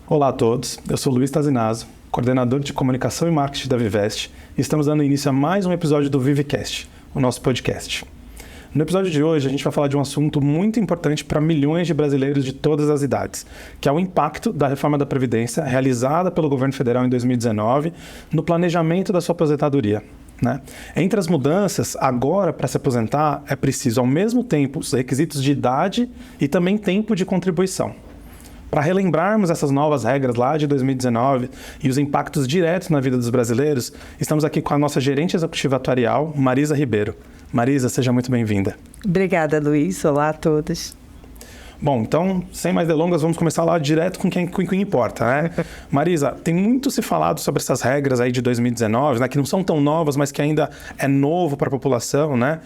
Olá a todos, eu sou Luiz Tazinazzo, coordenador de comunicação e marketing da Vivest, e estamos dando início a mais um episódio do Vivecast, o nosso podcast. No episódio de hoje, a gente vai falar de um assunto muito importante para milhões de brasileiros de todas as idades, que é o impacto da reforma da Previdência realizada pelo governo federal em 2019 no planejamento da sua aposentadoria. Entre as mudanças, agora para se aposentar é preciso ao mesmo tempo os requisitos de idade e também tempo de contribuição. Para relembrarmos essas novas regras lá de 2019 e os impactos diretos na vida dos brasileiros, estamos aqui com a nossa gerente executiva atuarial, Marisa Ribeiro. Marisa, seja muito bem-vinda. Obrigada, Luiz. Olá a todos. Bom, então, sem mais delongas, vamos começar lá direto com quem importa, né? Marisa, tem muito se falado sobre essas regras aí de 2019, né? Que não são tão novas, mas que ainda é novo para a população, né?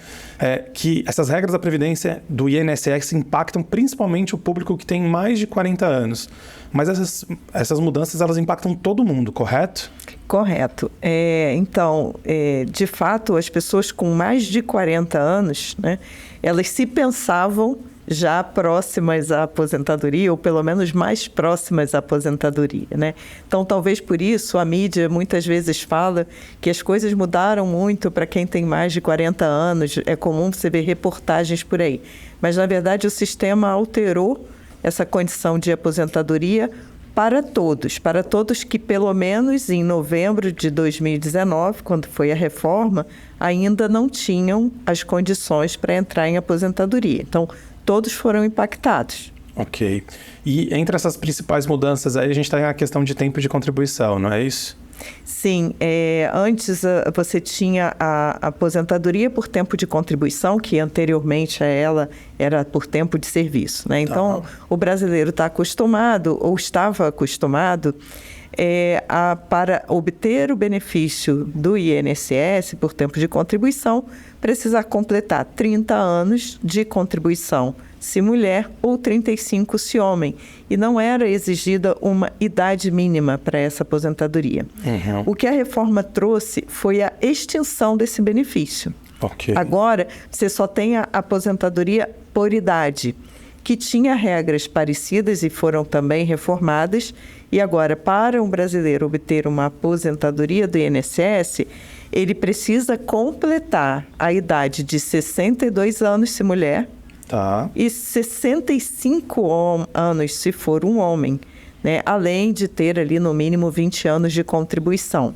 Que essas regras da Previdência do INSS impactam principalmente o público que tem mais de 40 anos. Mas essas mudanças, elas impactam todo mundo, correto? Correto. De fato, as pessoas com mais de 40 anos, né? Elas se pensavam já próximas à aposentadoria, ou pelo menos mais próximas à aposentadoria, né? Então, talvez por isso, a mídia muitas vezes fala que as coisas mudaram muito para quem tem mais de 40 anos. É comum você ver reportagens por aí. Mas, na verdade, o sistema alterou essa condição de aposentadoria para todos que, pelo menos em novembro de 2019, quando foi a reforma, ainda não tinham as condições para entrar em aposentadoria. Então, todos foram impactados. Ok. E entre essas principais mudanças aí, a gente tem a questão de tempo de contribuição, não é isso? Sim. Antes você tinha a aposentadoria por tempo de contribuição, que anteriormente a ela era por tempo de serviço, né? Então, o brasileiro está acostumado, ou estava acostumado, para obter o benefício do INSS por tempo de contribuição, precisar completar 30 anos de contribuição se mulher ou 35 se homem. E não era exigida uma idade mínima para essa aposentadoria. Uhum. O que a reforma trouxe foi a extinção desse benefício. Okay. Agora, você só tem a aposentadoria por idade, que tinha regras parecidas e foram também reformadas. E agora, para um brasileiro obter uma aposentadoria do INSS, ele precisa completar a idade de 62 anos se mulher, e 65 anos se for um homem, né? Além de ter ali no mínimo 20 anos de contribuição.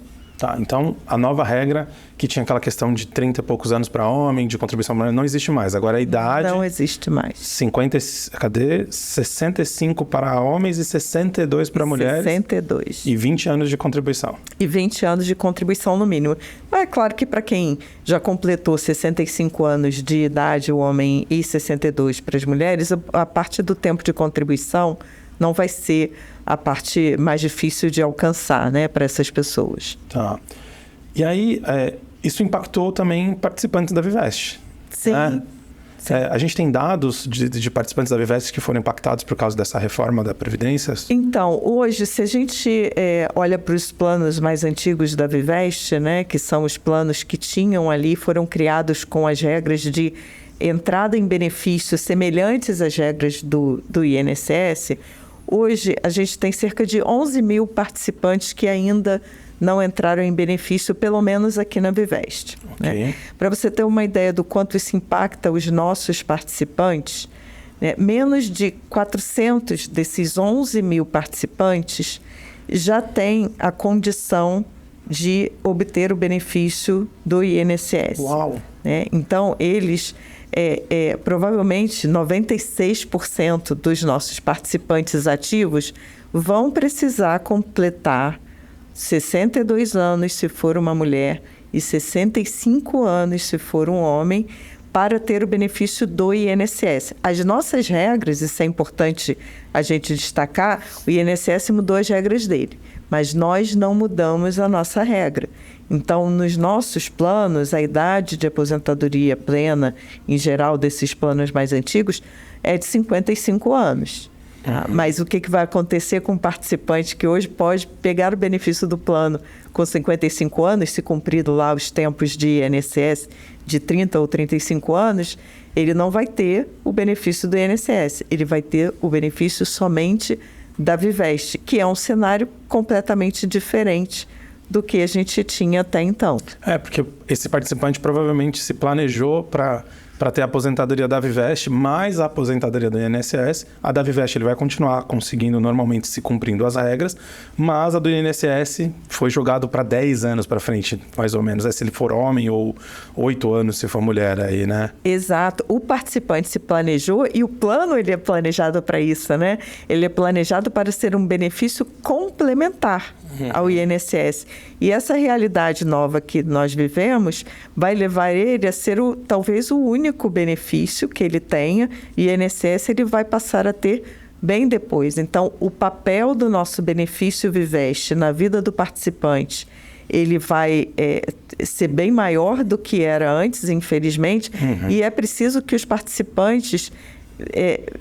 Então a nova regra, que tinha aquela questão de 30 e poucos anos para homem, de contribuição mulher, não existe mais. Agora a idade... Não existe mais. 65 para homens e 62 para mulheres. 62. E 20 anos de contribuição. E 20 anos de contribuição no mínimo. Mas é claro que para quem já completou 65 anos de idade, o homem, e 62 para as mulheres, a parte do tempo de contribuição não vai ser a parte mais difícil de alcançar, né, para essas pessoas. E aí, isso impactou também participantes da Vivest. Sim. Né? Sim. A gente tem dados de participantes da Vivest que foram impactados por causa dessa reforma da Previdência? Então, hoje, se a gente olha para os planos mais antigos da Vivest, né, que são os planos que tinham ali, foram criados com as regras de entrada em benefício semelhantes às regras do INSS, hoje a gente tem cerca de 11 mil participantes que ainda não entraram em benefício, pelo menos aqui na Vivest. Okay. Né? Para você ter uma ideia do quanto isso impacta os nossos participantes, né? Menos de 400 desses 11 mil participantes já têm a condição de obter o benefício do INSS. Uau! Né? Então, eles... provavelmente 96% dos nossos participantes ativos vão precisar completar 62 anos se for uma mulher e 65 anos se for um homem para ter o benefício do INSS. As nossas regras, isso é importante a gente destacar, o INSS mudou as regras dele, mas nós não mudamos a nossa regra. Então, nos nossos planos, a idade de aposentadoria plena, em geral, desses planos mais antigos, é de 55 anos. Tá? Mas o que vai acontecer com um participante que hoje pode pegar o benefício do plano com 55 anos, se cumprido lá os tempos de INSS de 30 ou 35 anos, ele não vai ter o benefício do INSS, ele vai ter o benefício somente da Vivest, que é um cenário completamente diferente do que a gente tinha até então. Porque esse participante provavelmente se planejou para ter a aposentadoria da Vivest, mais a aposentadoria do INSS. A da Vivest ele vai continuar conseguindo normalmente se cumprindo as regras, mas a do INSS foi jogado para 10 anos para frente, mais ou menos. Se ele for homem, ou 8 anos se for mulher aí, né? Exato. O participante se planejou e o plano ele é planejado para isso, né? Ele é planejado para ser um benefício complementar ao INSS. E essa realidade nova que nós vivemos vai levar ele a ser talvez o único benefício que ele tenha, e o INSS ele vai passar a ter bem depois. Então, o papel do nosso benefício Vivest na vida do participante, ele vai ser bem maior do que era antes, infelizmente, e é preciso que os participantes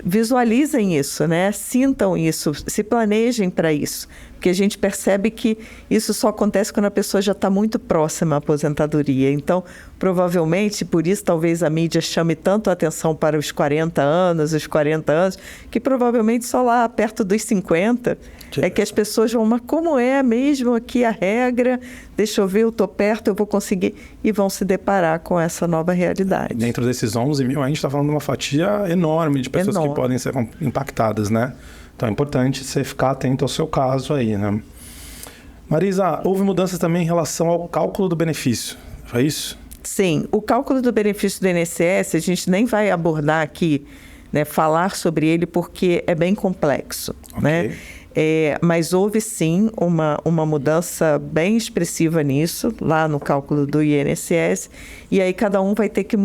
visualizem isso, né? Sintam isso, se planejem para isso, porque a gente percebe que isso só acontece quando a pessoa já está muito próxima à aposentadoria. Então, provavelmente, por isso talvez a mídia chame tanto a atenção para os 40 anos, que provavelmente só lá perto dos 50 é que as pessoas vão, mas como é mesmo aqui a regra? Deixa eu ver, eu estou perto, eu vou conseguir, e vão se deparar com essa nova realidade. Dentro desses 11 mil, a gente está falando de uma fatia enorme de pessoas que podem ser impactadas, né? Então é importante você ficar atento ao seu caso aí, né? Marisa, houve mudanças também em relação ao cálculo do benefício, foi isso? Sim, o cálculo do benefício do INSS, a gente nem vai abordar aqui, né, falar sobre ele, porque é bem complexo, né? Mas houve sim uma mudança bem expressiva nisso, lá no cálculo do INSS, e aí cada um vai ter que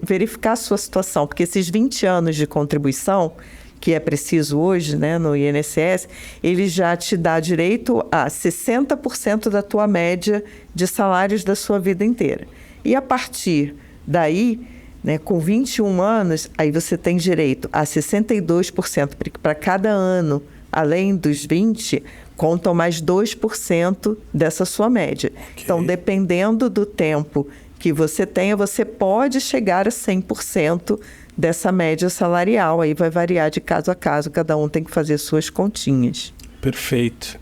verificar a sua situação, porque esses 20 anos de contribuição, que é preciso hoje, né, no INSS, ele já te dá direito a 60% da tua média de salários da sua vida inteira. E a partir daí, né, com 21 anos, aí você tem direito a 62%, porque para cada ano, além dos 20, contam mais 2% dessa sua média. Okay. Então, dependendo do tempo que você tenha, você pode chegar a 100% dessa média salarial. Aí vai variar de caso a caso, cada um tem que fazer suas continhas. Perfeito.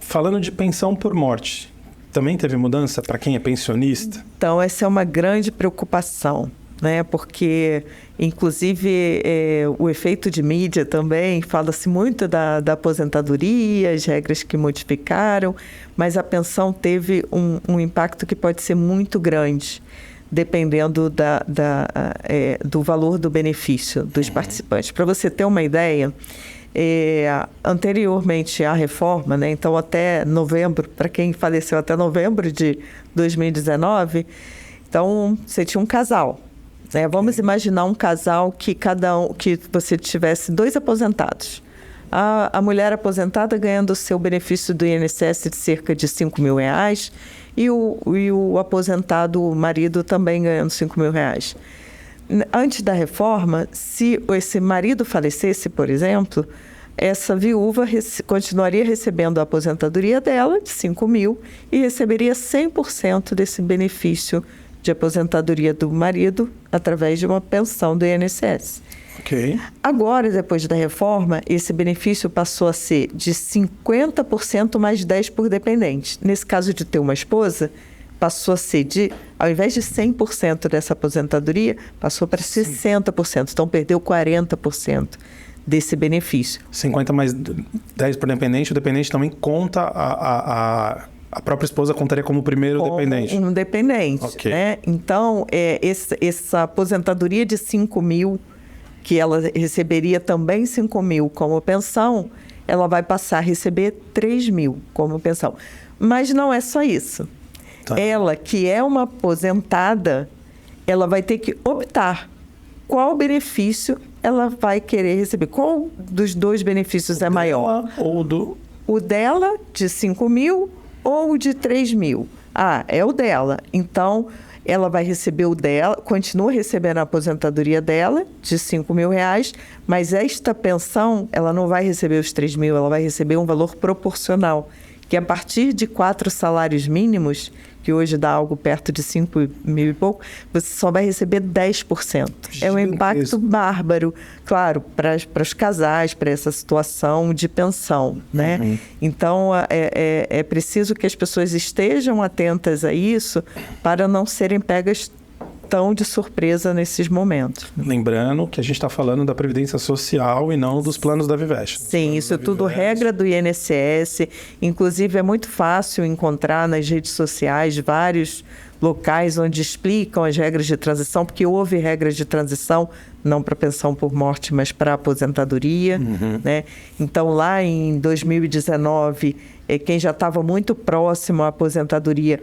Falando de pensão por morte, também teve mudança para quem é pensionista? Então, essa é uma grande preocupação, né? Porque, inclusive, o efeito de mídia também, fala-se muito da aposentadoria, as regras que modificaram, mas a pensão teve um impacto que pode ser muito grande, dependendo do valor do benefício dos participantes. Para você ter uma ideia, anteriormente à reforma, né, então até novembro, para quem faleceu até novembro de 2019, então você tinha um casal. Vamos imaginar um casal que você tivesse 2 aposentados. A mulher aposentada ganhando o seu benefício do INSS de cerca de R$5 mil e o aposentado, o marido, também ganhando R$5 mil. Antes da reforma, se esse marido falecesse, por exemplo, essa viúva continuaria recebendo a aposentadoria dela de R$5 mil e receberia 100% desse benefício de aposentadoria do marido através de uma pensão do INSS. Okay. Agora, depois da reforma, esse benefício passou a ser de 50% mais 10% por dependente. Nesse caso de ter uma esposa, passou a ser ao invés de 100% dessa aposentadoria, passou para 60%. Então, perdeu 40% desse benefício. 50 mais 10 por dependente, o dependente também conta a própria esposa contaria como primeiro dependente. Um dependente, okay, né? Então, essa aposentadoria de 5 mil, que ela receberia também 5 mil como pensão, ela vai passar a receber 3 mil como pensão. Mas não é só isso. Tá. Ela, que é uma aposentada, ela vai ter que optar qual benefício ela vai querer receber. Qual dos 2 benefícios é maior? O dela, de 5 mil, ou de 3 mil? É o dela. Então, ela vai receber o dela, continua recebendo a aposentadoria dela, de R$5 mil, mas esta pensão, ela não vai receber os 3 mil, ela vai receber um valor proporcional, que a partir de 4 salários mínimos, que hoje dá algo perto de 5 mil e pouco, você só vai receber 10%. É um impacto bárbaro, claro, para os casais, para essa situação de pensão, né? Então, é preciso que as pessoas estejam atentas a isso para não serem pegas tão de surpresa nesses momentos. Lembrando que a gente está falando da Previdência Social e não dos planos da Vivest. Sim, isso é tudo regra do INSS. Inclusive, é muito fácil encontrar nas redes sociais vários locais onde explicam as regras de transição, porque houve regras de transição, não para pensão por morte, mas para aposentadoria. Né? Então, lá em 2019, quem já estava muito próximo à aposentadoria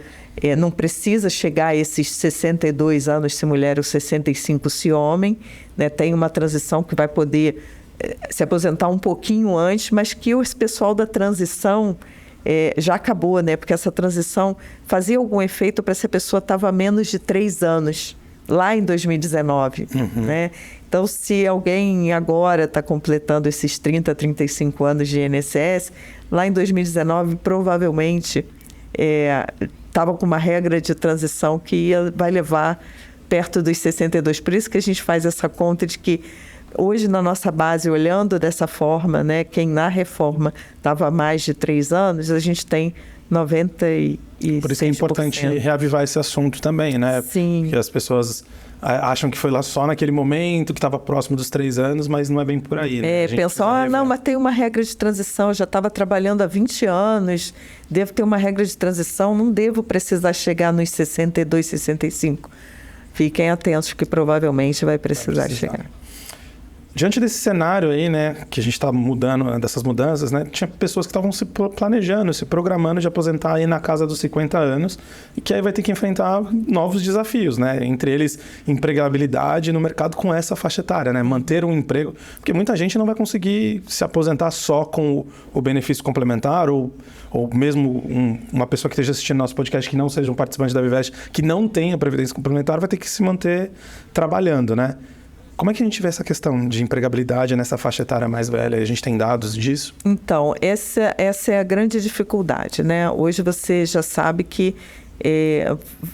não precisa chegar a esses 62 anos se mulher ou 65 se homem. Né? Tem uma transição que vai poder se aposentar um pouquinho antes, mas que o pessoal da transição já acabou, né? Porque essa transição fazia algum efeito para se a pessoa estava há menos de 3 anos, lá em 2019. Né? Então, se alguém agora está completando esses 30, 35 anos de INSS, lá em 2019, provavelmente, estava com uma regra de transição que vai levar perto dos 62. Por isso que a gente faz essa conta de que hoje, na nossa base, olhando dessa forma, né, quem na reforma estava há mais de 3 anos, a gente tem 96%. Por isso que é importante reavivar esse assunto também, né? Sim. Porque as pessoas acham que foi lá só naquele momento, que estava próximo dos 3 anos, mas não é bem por aí, né? Pensam, não, mas tem uma regra de transição, eu já estava trabalhando há 20 anos, devo ter uma regra de transição, não devo precisar chegar nos 62, 65. Fiquem atentos que provavelmente vai precisar chegar. Diante desse cenário aí, né, que a gente está mudando, dessas mudanças, né, tinha pessoas que estavam se planejando, se programando de aposentar aí na casa dos 50 anos e que aí vai ter que enfrentar novos desafios, né, entre eles empregabilidade no mercado com essa faixa etária, né, manter um emprego, porque muita gente não vai conseguir se aposentar só com o benefício complementar ou mesmo uma pessoa que esteja assistindo nosso podcast que não seja um participante da Vivest, que não tenha previdência complementar, vai ter que se manter trabalhando, né? Como é que a gente vê essa questão de empregabilidade nessa faixa etária mais velha? A gente tem dados disso? Então, essa é a grande dificuldade, né? Hoje você já sabe que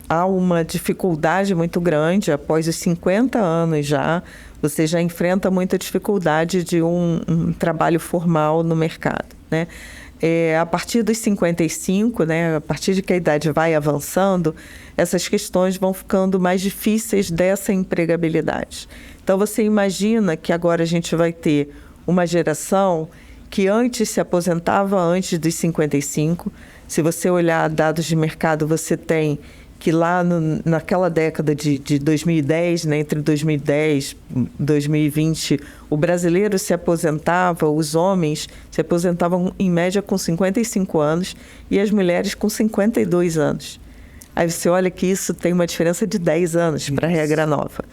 há uma dificuldade muito grande, após os 50 anos já, você já enfrenta muita dificuldade de um trabalho formal no mercado, né? A partir dos 55, né, a partir de que a idade vai avançando, essas questões vão ficando mais difíceis dessa empregabilidade. Então, você imagina que agora a gente vai ter uma geração que antes se aposentava antes dos 55. Se você olhar dados de mercado, você tem que lá naquela década de 2010, né, entre 2010 e 2020, o brasileiro se aposentava, os homens se aposentavam em média com 55 anos e as mulheres com 52 anos. Aí você olha que isso tem uma diferença de 10 anos para a regra nova.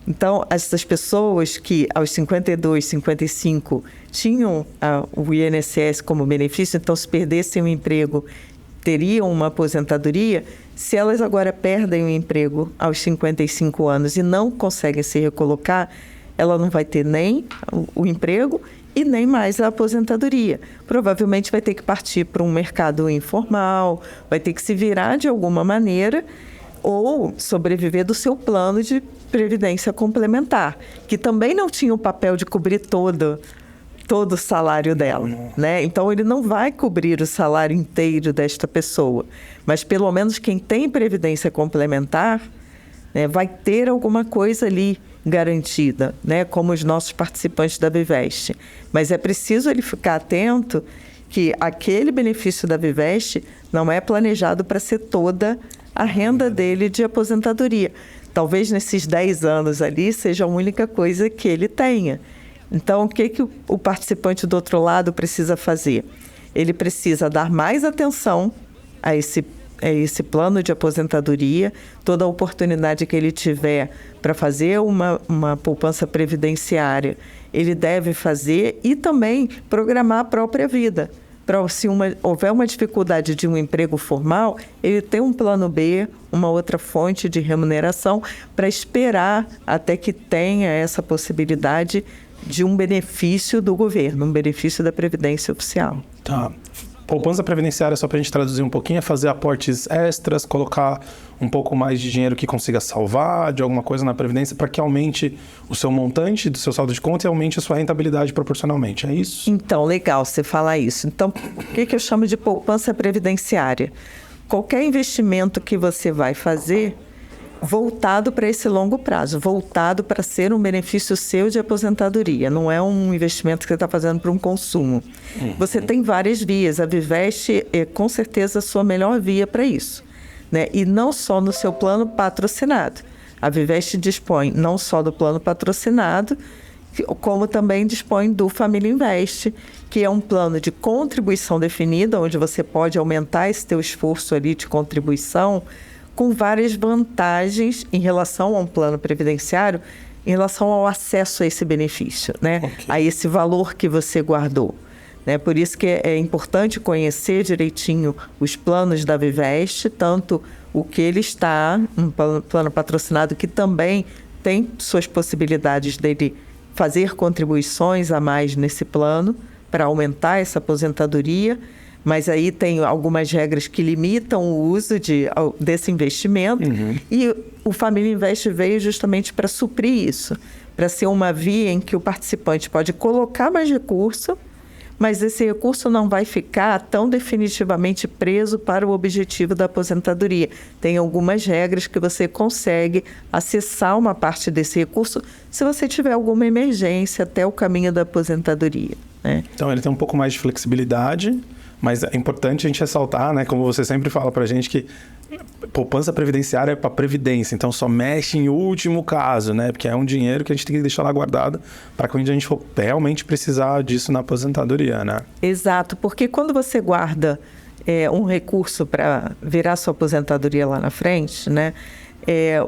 Então, essas pessoas que aos 52, 55 tinham o INSS como benefício, então se perdessem o emprego, teriam uma aposentadoria. Se elas agora perdem o emprego aos 55 anos e não conseguem se recolocar, ela não vai ter nem o emprego e nem mais a aposentadoria. Provavelmente vai ter que partir para um mercado informal, vai ter que se virar de alguma maneira ou sobreviver do seu plano de previdência complementar, que também não tinha o papel de cobrir todo o salário dela, né? Então, ele não vai cobrir o salário inteiro desta pessoa, mas pelo menos quem tem previdência complementar, né, vai ter alguma coisa ali garantida, né, como os nossos participantes da Vivest. Mas é preciso ele ficar atento que aquele benefício da Vivest não é planejado para ser toda a renda dele de aposentadoria. Talvez nesses 10 anos ali seja a única coisa que ele tenha. Então, o que o participante do outro lado precisa fazer? Ele precisa dar mais atenção a esse plano de aposentadoria, toda a oportunidade que ele tiver para fazer uma poupança previdenciária, ele deve fazer e também programar a própria vida. Se houver uma dificuldade de um emprego formal, ele tem um plano B, uma outra fonte de remuneração para esperar até que tenha essa possibilidade de um benefício do governo, um benefício da Previdência Oficial. Tá. Poupança previdenciária, só para a gente traduzir um pouquinho, é fazer aportes extras, colocar um pouco mais de dinheiro que consiga salvar de alguma coisa na Previdência para que aumente o seu montante do seu saldo de conta e aumente a sua rentabilidade proporcionalmente, é isso? Então, legal você falar isso. Então, o que eu chamo de poupança previdenciária? Qualquer investimento que você vai fazer voltado para esse longo prazo, voltado para ser um benefício seu de aposentadoria. Não é um investimento que você está fazendo para um consumo. Você tem várias vias. A Vivest é com certeza a sua melhor via para isso, né? E não só no seu plano patrocinado. A Vivest dispõe não só do plano patrocinado, como também dispõe do Família Invest, que é um plano de contribuição definida, onde você pode aumentar esse teu esforço ali de contribuição, com várias vantagens em relação a um plano previdenciário, em relação ao acesso a esse benefício, né? Okay. A esse valor que você guardou, né? Por isso que é importante conhecer direitinho os planos da Vivest, tanto o que ele está, um plano patrocinado que também tem suas possibilidades dele fazer contribuições a mais nesse plano para aumentar essa aposentadoria, mas aí tem algumas regras que limitam o uso desse investimento. E o Família Invest veio justamente para suprir isso, para ser uma via em que o participante pode colocar mais recurso, mas esse recurso não vai ficar tão definitivamente preso para o objetivo da aposentadoria. Tem algumas regras que você consegue acessar uma parte desse recurso se você tiver alguma emergência até o caminho da aposentadoria, né? Então ele tem um pouco mais de flexibilidade, mas é importante a gente ressaltar, né, como você sempre fala pra gente, que poupança previdenciária é para previdência, então só mexe em último caso, né, porque é um dinheiro que a gente tem que deixar lá guardado para quando a gente for realmente precisar disso na aposentadoria, né? Exato, porque quando você guarda um recurso para virar sua aposentadoria lá na frente, né,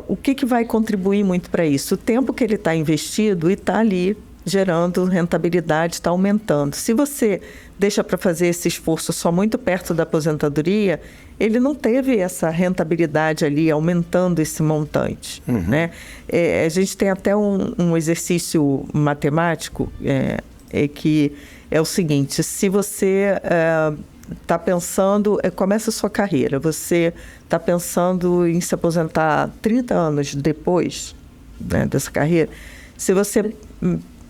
o que vai contribuir muito para isso? O tempo que ele está investido e está ali gerando rentabilidade, está aumentando. Se você deixa para fazer esse esforço só muito perto da aposentadoria, ele não teve essa rentabilidade ali, aumentando esse montante, né? A gente tem até um exercício matemático que é o seguinte: se você está pensando, começa a sua carreira, você está pensando em se aposentar 30 anos depois, né, dessa carreira, se você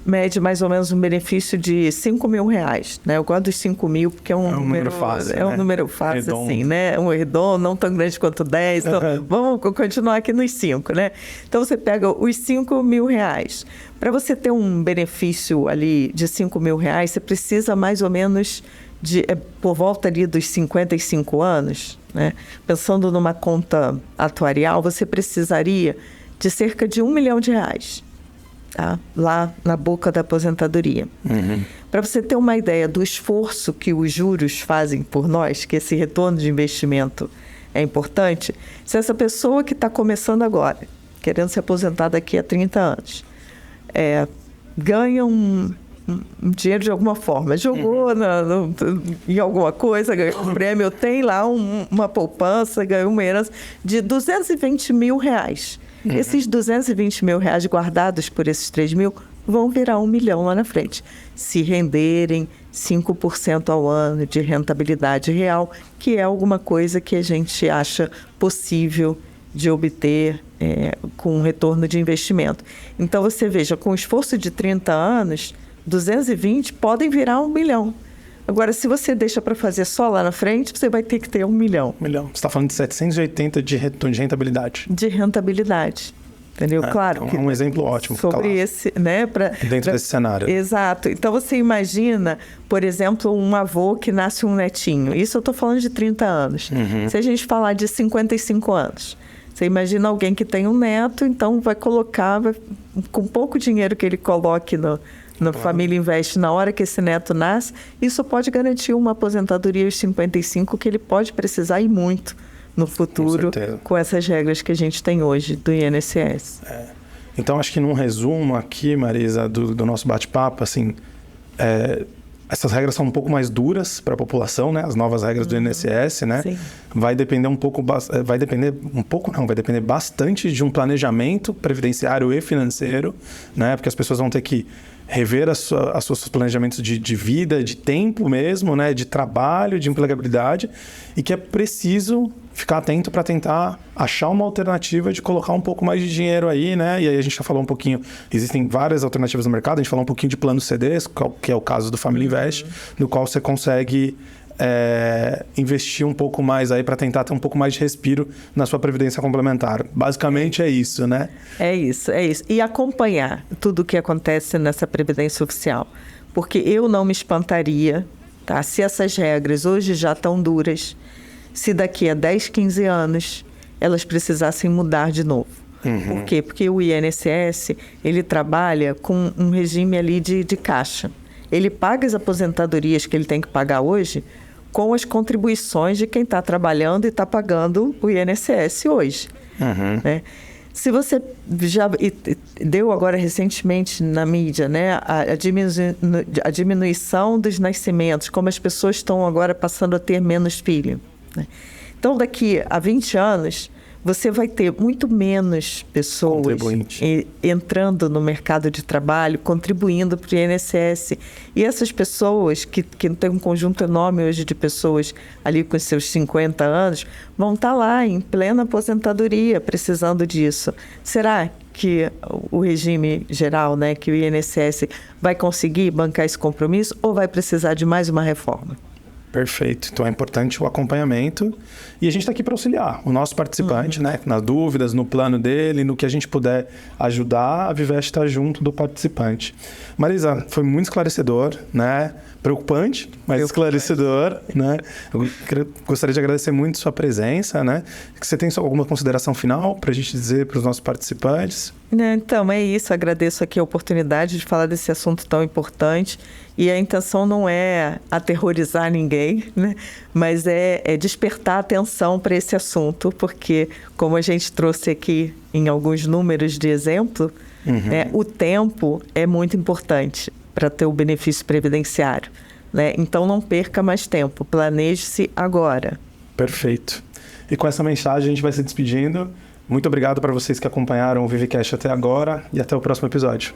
mede mais ou menos um benefício de 5 mil reais, né? Eu gosto dos 5 mil porque é um número fácil. É um número fácil, redondo, assim, né? Um redondo, não tão grande quanto 10. Então, vamos continuar aqui nos 5, né? Então, você pega os 5 mil reais. Para você ter um benefício ali de 5 mil reais, você precisa mais ou menos por volta ali dos 55 anos, né? Pensando numa conta atuarial, você precisaria de cerca de R$1 milhão. Tá? Lá na boca da aposentadoria. Para você ter uma ideia do esforço que os juros fazem por nós, que esse retorno de investimento é importante, se essa pessoa que está começando agora, querendo se aposentar daqui a 30 anos, ganha um dinheiro de alguma forma, jogou em alguma coisa, ganhou um prêmio, tem lá uma poupança, ganhou uma herança de R$220 mil. Esses R$220 mil guardados por esses 3 mil vão virar R$1 milhão lá na frente, se renderem 5% ao ano de rentabilidade real, que é alguma coisa que a gente acha possível de obter com um retorno de investimento. Então, você veja, com o esforço de 30 anos, 220 podem virar R$1 milhão. Agora, se você deixa para fazer só lá na frente, você vai ter que ter R$1 milhão. Você está falando de 780 de retorno de rentabilidade. De rentabilidade. Entendeu? Claro. É um exemplo ótimo. Sobre esse, né? Dentro desse cenário. Exato. Então, você imagina, por exemplo, um avô que nasce um netinho. Isso eu estou falando de 30 anos. Se a gente falar de 55 anos, você imagina alguém que tem um neto, então vai colocar, com pouco dinheiro que ele coloque no Família Invest na hora que esse neto nasce, isso pode garantir uma aposentadoria aos 55 que ele pode precisar e muito no futuro, com essas regras que a gente tem hoje do INSS. Então, acho que num resumo aqui, Marisa, do nosso bate-papo, assim, essas regras são um pouco mais duras para a população, né? As novas regras do INSS, né? Sim. Vai depender bastante de um planejamento previdenciário e financeiro, né? Porque as pessoas vão ter que rever os seus planejamentos de vida, de tempo mesmo, né? De trabalho, de empregabilidade, e que é preciso ficar atento para tentar achar uma alternativa de colocar um pouco mais de dinheiro aí, né? E aí a gente já falou um pouquinho, existem várias alternativas no mercado, a gente falou um pouquinho de planos CDs, que é o caso do Family Invest, no qual você consegue investir um pouco mais aí para tentar ter um pouco mais de respiro na sua previdência complementar. Basicamente é isso, né? É isso. E acompanhar tudo o que acontece nessa previdência oficial. Porque eu não me espantaria, tá? Se essas regras hoje já estão duras, se daqui a 10, 15 anos elas precisassem mudar de novo. Por quê? Porque o INSS, ele trabalha com um regime ali de caixa. Ele paga as aposentadorias que ele tem que pagar hoje com as contribuições de quem está trabalhando e está pagando o INSS hoje. Né? Se você já deu agora recentemente na mídia, né, a diminuição dos nascimentos, como as pessoas estão agora passando a ter menos filho. Né? Então, daqui a 20 anos, você vai ter muito menos pessoas entrando no mercado de trabalho, contribuindo para o INSS. E essas pessoas, que tem um conjunto enorme hoje de pessoas ali com seus 50 anos, vão estar lá em plena aposentadoria, precisando disso. Será que o regime geral, né, que o INSS vai conseguir bancar esse compromisso ou vai precisar de mais uma reforma? Perfeito. Então é importante o acompanhamento e a gente está aqui para auxiliar o nosso participante, né? Nas dúvidas, no plano dele, no que a gente puder ajudar, a Vivest está junto do participante. Marisa, foi muito esclarecedor, né? Preocupante, mas esclarecedor, né? Eu gostaria de agradecer muito sua presença, né? Você tem alguma consideração final para a gente dizer para os nossos participantes? Então, é isso. Agradeço aqui a oportunidade de falar desse assunto tão importante. E a intenção não é aterrorizar ninguém, né? Mas é despertar atenção para esse assunto, porque, como a gente trouxe aqui em alguns números de exemplo, né, o tempo é muito importante para ter o benefício previdenciário. Né? Então, não perca mais tempo. Planeje-se agora. Perfeito. E com essa mensagem, a gente vai se despedindo. Muito obrigado para vocês que acompanharam o Vivecast até agora e até o próximo episódio.